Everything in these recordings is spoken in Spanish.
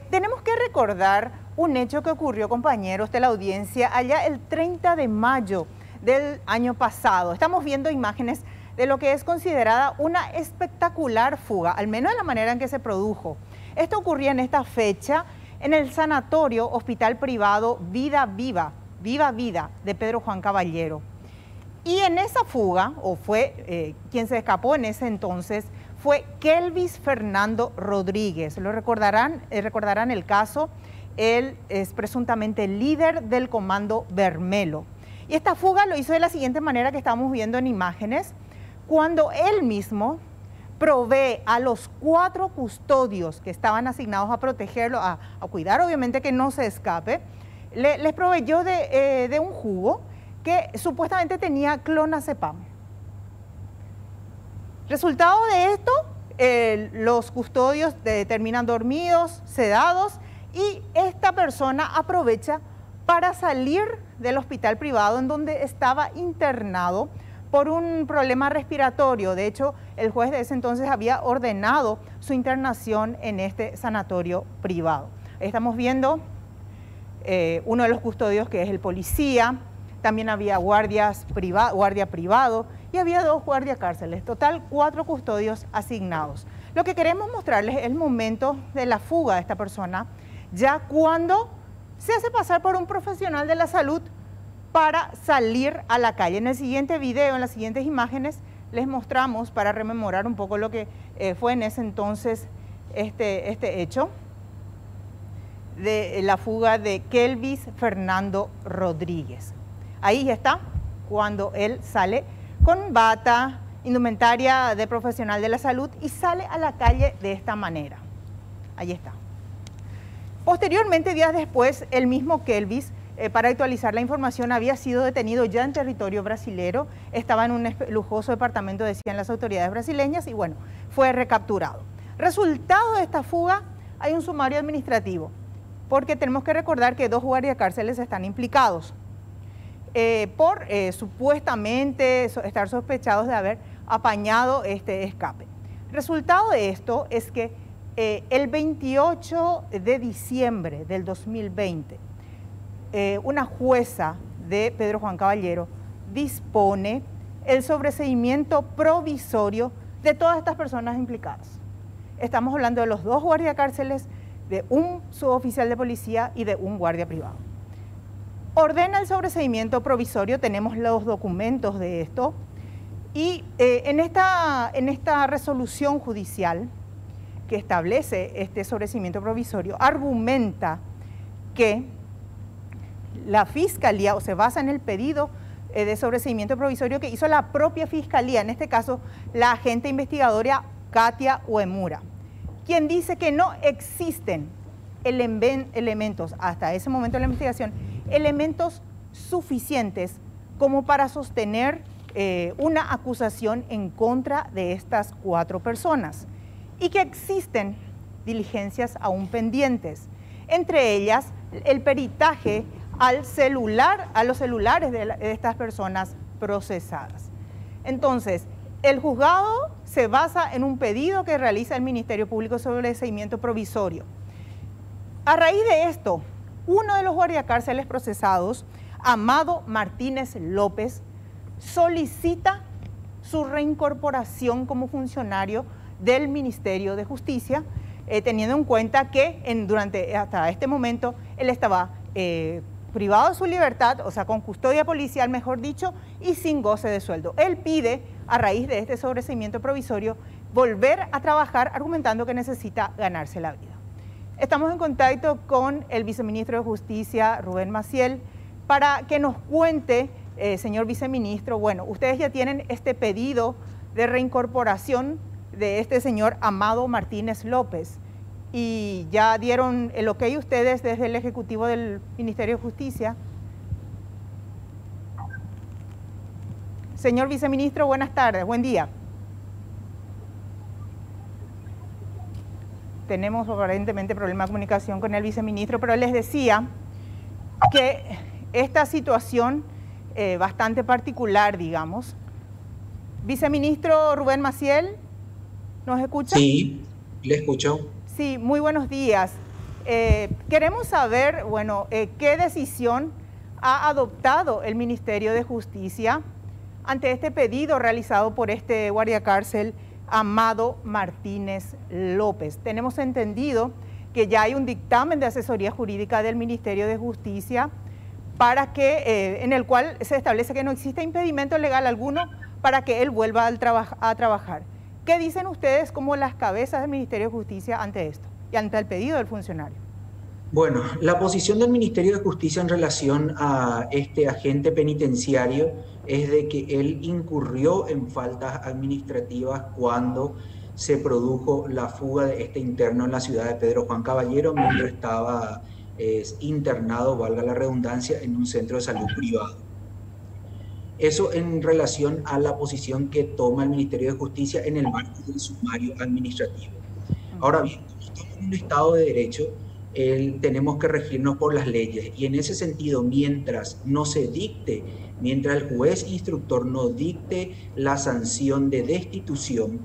Tenemos que recordar un hecho que ocurrió, compañeros de la audiencia, allá el 30 de mayo del año pasado. Estamos viendo imágenes de lo que es considerada una espectacular fuga, al menos de la manera en que se produjo. Esto ocurría en esta fecha en el sanatorio hospital privado Vida Vida de Pedro Juan Caballero. Y en esa fuga, o fue quien se escapó en ese entonces, fue Kelvis Fernando Rodríguez. Lo recordarán el caso. Él es presuntamente líder del Comando Bermelo. Y esta fuga lo hizo de la siguiente manera que estamos viendo en imágenes, cuando él mismo provee a los 4 custodios que estaban asignados a protegerlo, a cuidar obviamente que no se escape, les proveyó de un jugo que supuestamente tenía clonazepam. Resultado de esto, los custodios terminan dormidos, sedados, y esta persona aprovecha para salir del hospital privado en donde estaba internado por un problema respiratorio. De hecho, el juez de ese entonces había ordenado su internación en este sanatorio privado. Estamos viendo uno de los custodios, que es el policía. También había guardia privado y había 2 guardias cárceles. Total, 4 custodios asignados. Lo que queremos mostrarles es el momento de la fuga de esta persona, ya cuando se hace pasar por un profesional de la salud para salir a la calle. En el siguiente video, en las siguientes imágenes, les mostramos para rememorar un poco lo que fue en ese entonces este hecho de la fuga de Kelvis Fernando Rodríguez. Ahí está, cuando él sale con bata, indumentaria de profesional de la salud, y sale a la calle de esta manera. Ahí está. Posteriormente, días después, el mismo Kelvis, para actualizar la información, había sido detenido ya en territorio brasilero, estaba en un lujoso departamento, decían las autoridades brasileñas, y bueno, fue recapturado. Resultado de esta fuga, hay un sumario administrativo, porque tenemos que recordar que 2 guardiacárceles están implicados por supuestamente estar sospechados de haber apañado este escape. Resultado de esto es que el 28 de diciembre del 2020, una jueza de Pedro Juan Caballero dispone el sobreseimiento provisorio de todas estas personas implicadas. Estamos hablando de los 2 guardiacárceles, de un suboficial de policía y de un guardia privado. Ordena el sobreseimiento provisorio, tenemos los documentos de esto, y en esta resolución judicial que establece este sobreseimiento provisorio, argumenta que la Fiscalía, o se basa en el pedido de sobreseimiento provisorio que hizo la propia Fiscalía, en este caso la agente investigadora Katia Uemura, quien dice que no existen elementos, hasta ese momento de la investigación, elementos suficientes como para sostener una acusación en contra de estas 4 personas, y que existen diligencias aún pendientes, entre ellas el peritaje a los celulares de estas personas procesadas. Entonces, el juzgado se basa en un pedido que realiza el Ministerio Público sobre el seguimiento provisorio. A raíz de esto, uno de los guardiacárceles procesados, Amado Martínez López, solicita su reincorporación como funcionario del Ministerio de Justicia, teniendo en cuenta que hasta este momento él estaba privado de su libertad, o sea, con custodia policial, mejor dicho, y sin goce de sueldo. Él pide, a raíz de este sobreseimiento provisorio, volver a trabajar, argumentando que necesita ganarse la vida. Estamos en contacto con el viceministro de Justicia, Rubén Maciel, para que nos cuente, señor viceministro, bueno, ustedes ya tienen este pedido de reincorporación de este señor Amado Martínez López, y ya dieron el ok ustedes desde el Ejecutivo del Ministerio de Justicia. Señor viceministro, buenas tardes, buen día. Tenemos aparentemente problema de comunicación con el viceministro, pero les decía que esta situación bastante particular, digamos. Viceministro Rubén Maciel, ¿nos escucha? Sí, le escucho. Sí, muy buenos días. Queremos saber, bueno, qué decisión ha adoptado el Ministerio de Justicia ante este pedido realizado por este guardiacárcel Amado Martínez López. Tenemos entendido que ya hay un dictamen de asesoría jurídica del Ministerio de Justicia en el cual se establece que no existe impedimento legal alguno para que él vuelva a trabajar. ¿Qué dicen ustedes como las cabezas del Ministerio de Justicia ante esto y ante el pedido del funcionario? Bueno, la posición del Ministerio de Justicia en relación a este agente penitenciario es de que él incurrió en faltas administrativas cuando se produjo la fuga de este interno en la ciudad de Pedro Juan Caballero mientras estaba internado, valga la redundancia, en un centro de salud privado. Eso en relación a la posición que toma el Ministerio de Justicia en el marco del sumario administrativo. Ahora bien, como estamos en un Estado de Derecho, tenemos que regirnos por las leyes y en ese sentido, mientras el juez instructor no dicte la sanción de destitución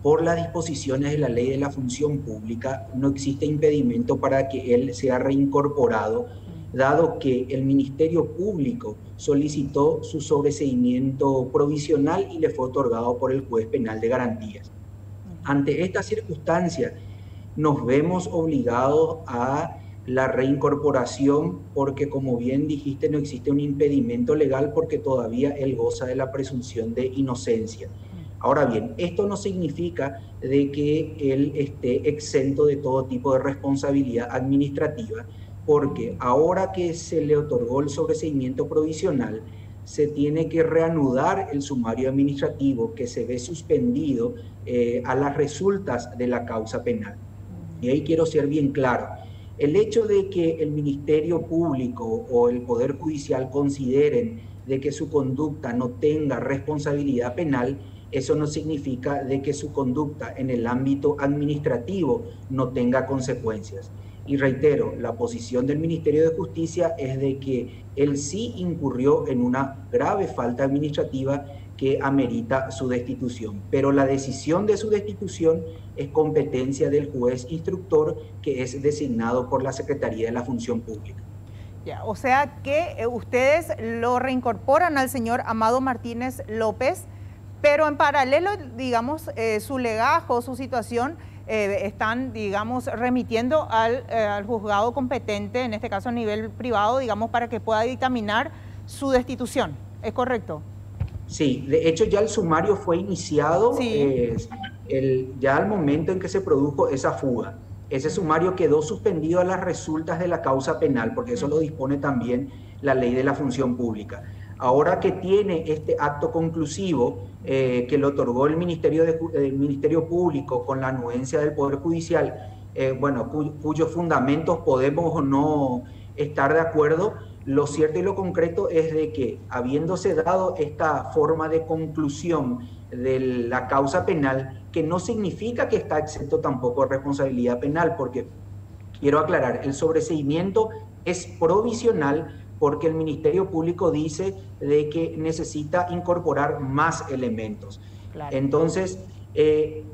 por las disposiciones de la ley de la función pública, no existe impedimento para que él sea reincorporado, dado que el Ministerio Público solicitó su sobreseimiento provisional y le fue otorgado por el juez penal de garantías. Ante esta circunstancia, nos vemos obligados a la reincorporación porque, como bien dijiste, no existe un impedimento legal porque todavía él goza de la presunción de inocencia. Ahora bien, esto no significa de que él esté exento de todo tipo de responsabilidad administrativa, porque ahora que se le otorgó el sobreseimiento provisional, se tiene que reanudar el sumario administrativo que se ve suspendido a las resultas de la causa penal. Y ahí quiero ser bien claro. El hecho de que el Ministerio Público o el Poder Judicial consideren de que su conducta no tenga responsabilidad penal, eso no significa de que su conducta en el ámbito administrativo no tenga consecuencias. Y reitero, la posición del Ministerio de Justicia es de que él sí incurrió en una grave falta administrativa que amerita su destitución. Pero la decisión de su destitución es competencia del juez instructor que es designado por la Secretaría de la Función Pública. Ya, o sea que ustedes lo reincorporan al señor Amado Martínez López, pero en paralelo, digamos, su legajo, su situación, están, digamos, remitiendo al juzgado competente, en este caso a nivel privado, digamos, para que pueda dictaminar su destitución. ¿Es correcto? Sí, de hecho ya el sumario fue iniciado ya al momento en que se produjo esa fuga. Ese sumario quedó suspendido a las resultas de la causa penal, porque eso lo dispone también la ley de la función pública. Ahora que tiene este acto conclusivo que le otorgó el Ministerio Público con la anuencia del Poder Judicial, cuyos fundamentos podemos o no estar de acuerdo, lo cierto y lo concreto es de que, habiéndose dado esta forma de conclusión de la causa penal, que no significa que está exento tampoco de responsabilidad penal, porque quiero aclarar, el sobreseimiento es provisional porque el Ministerio Público dice de que necesita incorporar más elementos. Claro. Entonces,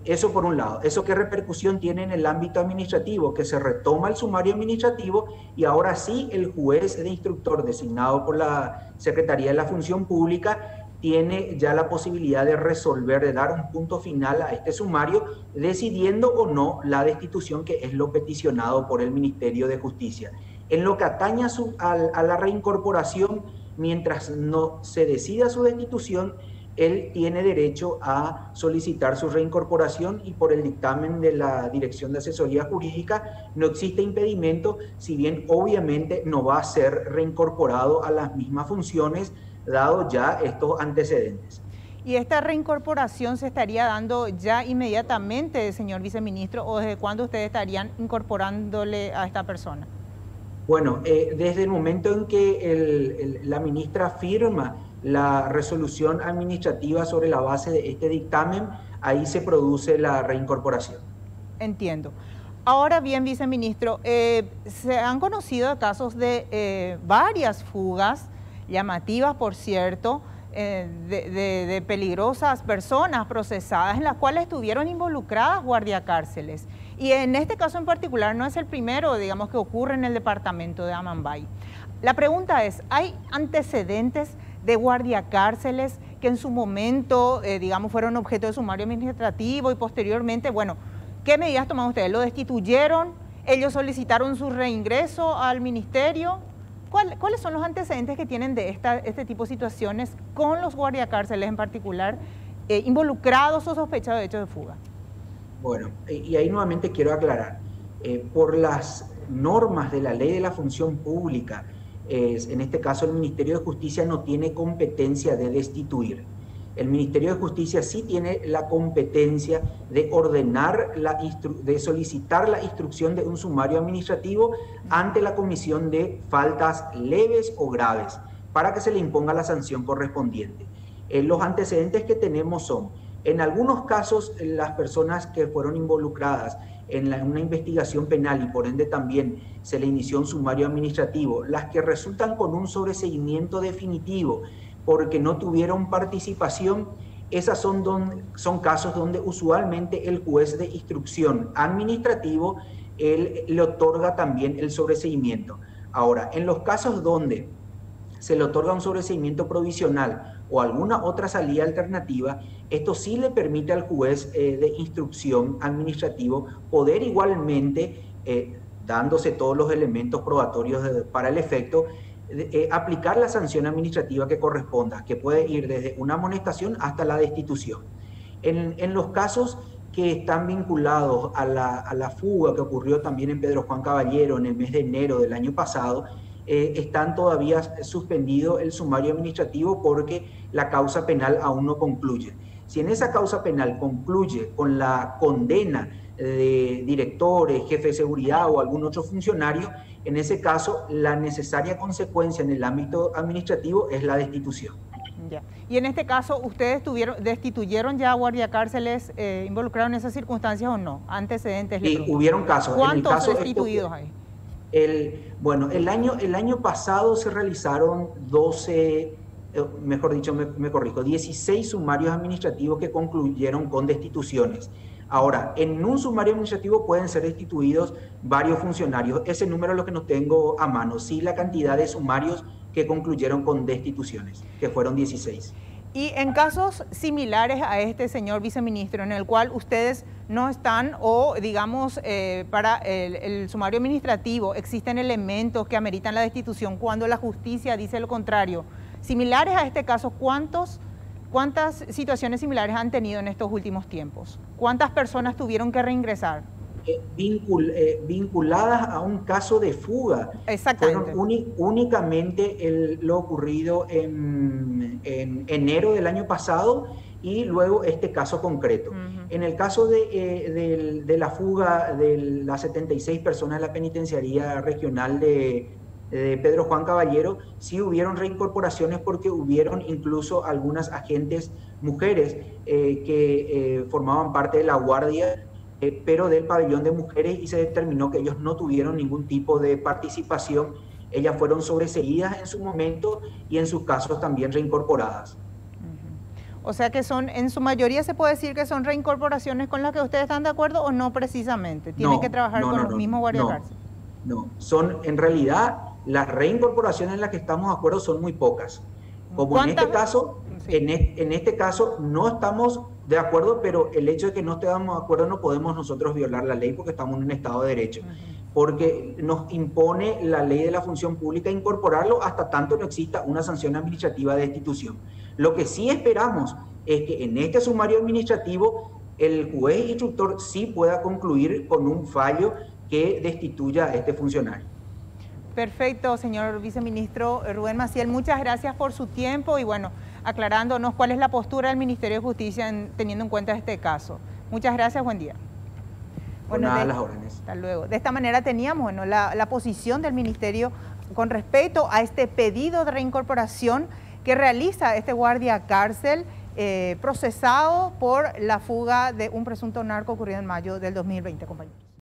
eso por un lado. ¿Eso qué repercusión tiene en el ámbito administrativo? Que se retoma el sumario administrativo y ahora sí el juez de instructor designado por la Secretaría de la Función Pública tiene ya la posibilidad de resolver, de dar un punto final a este sumario, decidiendo o no la destitución, que es lo peticionado por el Ministerio de Justicia. En lo que atañe a la reincorporación, mientras no se decida su destitución, él tiene derecho a solicitar su reincorporación y por el dictamen de la Dirección de Asesoría Jurídica no existe impedimento, si bien obviamente no va a ser reincorporado a las mismas funciones, dado ya estos antecedentes. ¿Y esta reincorporación se estaría dando ya inmediatamente, señor viceministro, o desde cuándo ustedes estarían incorporándole a esta persona? Bueno, desde el momento en que la ministra firma la resolución administrativa sobre la base de este dictamen, ahí se produce la reincorporación. Entiendo. Ahora bien, viceministro, se han conocido casos de varias fugas, llamativas por cierto, de peligrosas personas procesadas en las cuales estuvieron involucradas guardiacárceles. Y en este caso en particular no es el primero, digamos, que ocurre en el departamento de Amambay. La pregunta es, ¿hay antecedentes de guardiacárceles que en su momento, digamos, fueron objeto de sumario administrativo y posteriormente, bueno, ¿qué medidas tomaron ustedes? ¿Lo destituyeron? ¿Ellos solicitaron su reingreso al ministerio? ¿Cuáles son los antecedentes que tienen de este tipo de situaciones con los guardiacárceles en particular, involucrados o sospechados de hechos de fuga? Bueno, y ahí nuevamente quiero aclarar, por las normas de la Ley de la Función Pública, en este caso el Ministerio de Justicia no tiene competencia de destituir. El Ministerio de Justicia sí tiene la competencia de ordenar, de solicitar la instrucción de un sumario administrativo ante la comisión de faltas leves o graves para que se le imponga la sanción correspondiente. Los antecedentes que tenemos son, en algunos casos, las personas que fueron involucradas en una investigación penal y por ende también se le inició un sumario administrativo, las que resultan con un sobreseimiento definitivo porque no tuvieron participación, esas son casos donde usualmente el juez de instrucción administrativo le otorga también el sobreseimiento. Ahora, en los casos donde se le otorga un sobreseimiento provisional o alguna otra salida alternativa, esto sí le permite al juez de instrucción administrativo poder igualmente, dándose todos los elementos probatorios para el efecto, aplicar la sanción administrativa que corresponda, que puede ir desde una amonestación hasta la destitución. En los casos que están vinculados a la fuga que ocurrió también en Pedro Juan Caballero en el mes de enero del año pasado, están todavía suspendido el sumario administrativo porque la causa penal aún no concluye. Si en esa causa penal concluye con la condena de directores, jefe de seguridad o algún otro funcionario, en ese caso la necesaria consecuencia en el ámbito administrativo es la destitución. Ya. Y en este caso, ¿ustedes destituyeron ya guardiacárceles involucrados en esas circunstancias o no? ¿Antecedentes? Sí, hubieron casos. ¿Cuántos destituidos hay? Bueno, el año pasado se realizaron 12, mejor dicho, me corrijo, 16 sumarios administrativos que concluyeron con destituciones. Ahora, en un sumario administrativo pueden ser destituidos varios funcionarios. Ese número es lo que no tengo a mano. Sí, la cantidad de sumarios que concluyeron con destituciones, que fueron 16. Y en casos similares a este, señor viceministro, en el cual ustedes no están o, digamos, para el sumario administrativo existen elementos que ameritan la destitución cuando la justicia dice lo contrario. Similares a este caso, ¿cuántas situaciones similares han tenido en estos últimos tiempos? ¿Cuántas personas tuvieron que reingresar? Vinculadas a un caso de fuga. Exactamente. Fueron únicamente lo ocurrido en enero del año pasado y luego este caso concreto. En el caso de la fuga de las 76 personas de la penitenciaría regional de Pedro Juan Caballero, sí hubieron reincorporaciones porque hubieron incluso algunas agentes mujeres que formaban parte de la guardia, pero del pabellón de mujeres, y se determinó que ellos no tuvieron ningún tipo de participación. Ellas fueron sobreseídas en su momento y en sus casos también reincorporadas. O sea que son, en su mayoría se puede decir que son reincorporaciones con las que ustedes están de acuerdo o no precisamente. Tienen que trabajar con los mismos guardiacárceles. No, son en realidad las reincorporaciones en las que estamos de acuerdo son muy pocas. Como en este caso, sí. en este caso no estamos de acuerdo, pero el hecho de que no estemos de acuerdo no podemos nosotros violar la ley porque estamos en un Estado de Derecho. Porque nos impone la Ley de la Función Pública incorporarlo hasta tanto no exista una sanción administrativa de destitución. Lo que sí esperamos es que en este sumario administrativo el juez instructor sí pueda concluir con un fallo que destituya a este funcionario. Perfecto, señor viceministro Rubén Maciel, muchas gracias por su tiempo y bueno, aclarándonos cuál es la postura del Ministerio de Justicia teniendo en cuenta este caso. Muchas gracias, buen día. Bueno, nada, las órdenes. Hasta luego. De esta manera teníamos bueno, la posición del Ministerio con respecto a este pedido de reincorporación que realiza este guardia cárcel procesado por la fuga de un presunto narco ocurrido en mayo del 2020, compañeros.